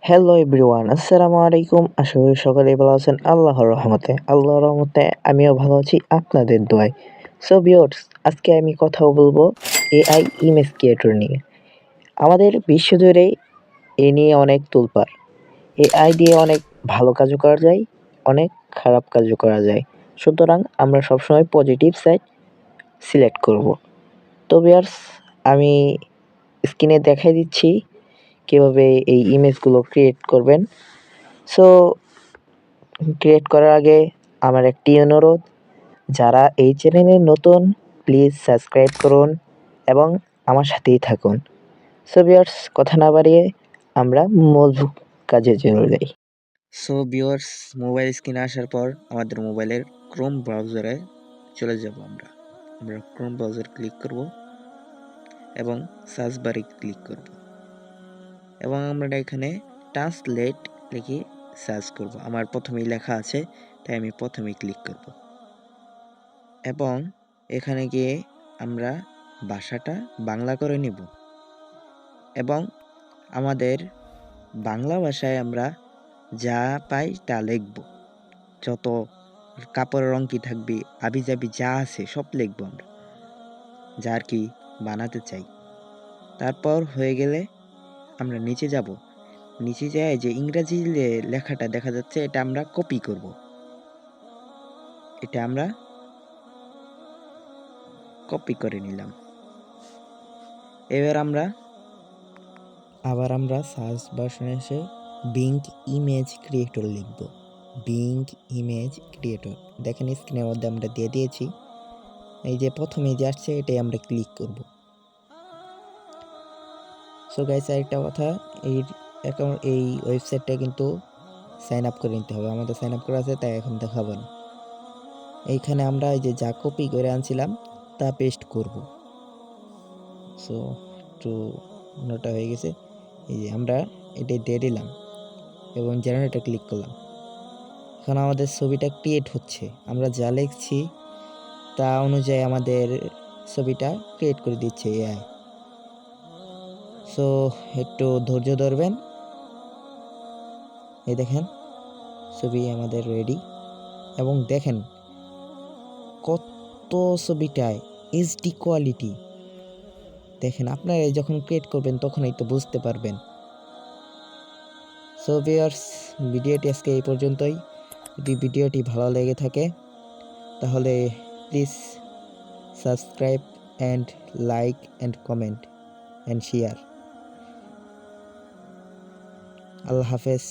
Hello everyone, আসসালামু আলাইকুম। আশা করি সকলেই ভালো আছেন আল্লাহর রহমতে আমিও ভালো আছি আপনাদের দোয়ায়। সো ভিউয়ার্স, আজকে আমি কথা বলবো এআই ইমেজ ক্রিয়েটর নিয়ে। আমাদের বিশ্বজুড়ে এ নিয়ে অনেক তোলপাড়। এআই দিয়ে অনেক ভালো কাজও করা যায়, অনেক খারাপ কাজও করা যায়। সুতরাং আমরা সবসময় পজিটিভ সাইড সিলেক্ট করব। তো ভিউয়ার্স, আমি স্ক্রিনে দেখাই দিচ্ছি কীভাবে এই ইমেজগুলো ক্রিয়েট করবেন। সো ক্রিয়েট করার আগে আমার একটি অনুরোধ, যারা এই চ্যানেলে নতুন প্লিজ সাবস্ক্রাইব করুন এবং আমার সাথেই থাকুন। সো ভিউয়ার্স, কথা না বাড়িয়ে আমরা মূল কাজে চলে যাই। সো ভিউয়ার্স, মোবাইল স্ক্রিনে আসার পর আমাদের মোবাইলের ক্রোম ব্রাউজারে চলে যাব। আমরা ক্রোম ব্রাউজার ক্লিক করব এবং সার্চ বারে ক্লিক করব এবং আমরা এখানে ট্রান্সলেট লিখে সার্চ করব। আমার প্রথমেই লেখা আছে, তাই আমি প্রথমেই ক্লিক করব এবং এখানে গিয়ে আমরা ভাষাটা বাংলা করে নিব এবং আমাদের বাংলা ভাষায় আমরা যা পাই তা লিখব। যত কাপড়ের রং কি থাকবে, আবিজাবি যা আছে সব লিখব আমরা, যা আর কি বানাতে চাই। তারপর হয়ে গেলে আমরা নিচে যাব। নিচে যায় যে ইংরেজি লেখাটা দেখা যাচ্ছে, এটা আমরা কপি করব। এটা আমরা কপি করে নিলাম। এবার আমরা সার্চ বাটনে এসে বিং ইমেজ ক্রিয়েটর লিখব। বিং ইমেজ ক্রিয়েটর দেখেন স্ক্রিনের মধ্যে আমরা দিয়ে দিয়েছি। এই যে প্রথমে যে আসছে এটাই আমরা ক্লিক করব। সো গাইস, আরেকটা কথা, এই ওয়েবসাইটটা কিন্তু সাইন আপ করে নিতে হবে। আমাদের সাইন আপ করা আছে, তাই এখন দেখাবো না। এইখানে আমরা এই যে যা কপি করে আনছিলাম তা পেস্ট করব। সো একটু নোটা হয়ে গেছে। এই যে আমরা এটা দিয়ে দিলাম এবং জেনারেটর ক্লিক করলাম। এখন আমাদের ছবিটা ক্রিয়েট হচ্ছে। আমরা যা লিখছি তা অনুযায়ী আমাদের ছবিটা ক্রিয়েট করে দিচ্ছে এআই। সো একটু ধৈর্য ধরবেন। এই দেখেন ছবি আমাদের রেডি এবং দেখেন কত ছবিটায় এইচডি কোয়ালিটি। দেখেন আপনারা যখন ক্রিয়েট করবেন তখনই তো বুঝতে পারবেন। সো ভিউয়ার্স, ভিডিওটি আজকে এই পর্যন্তই। যদি ভিডিওটি ভালো লেগে থাকে তাহলে please subscribe and like and comment and share. আল্লাহ হাফেজ।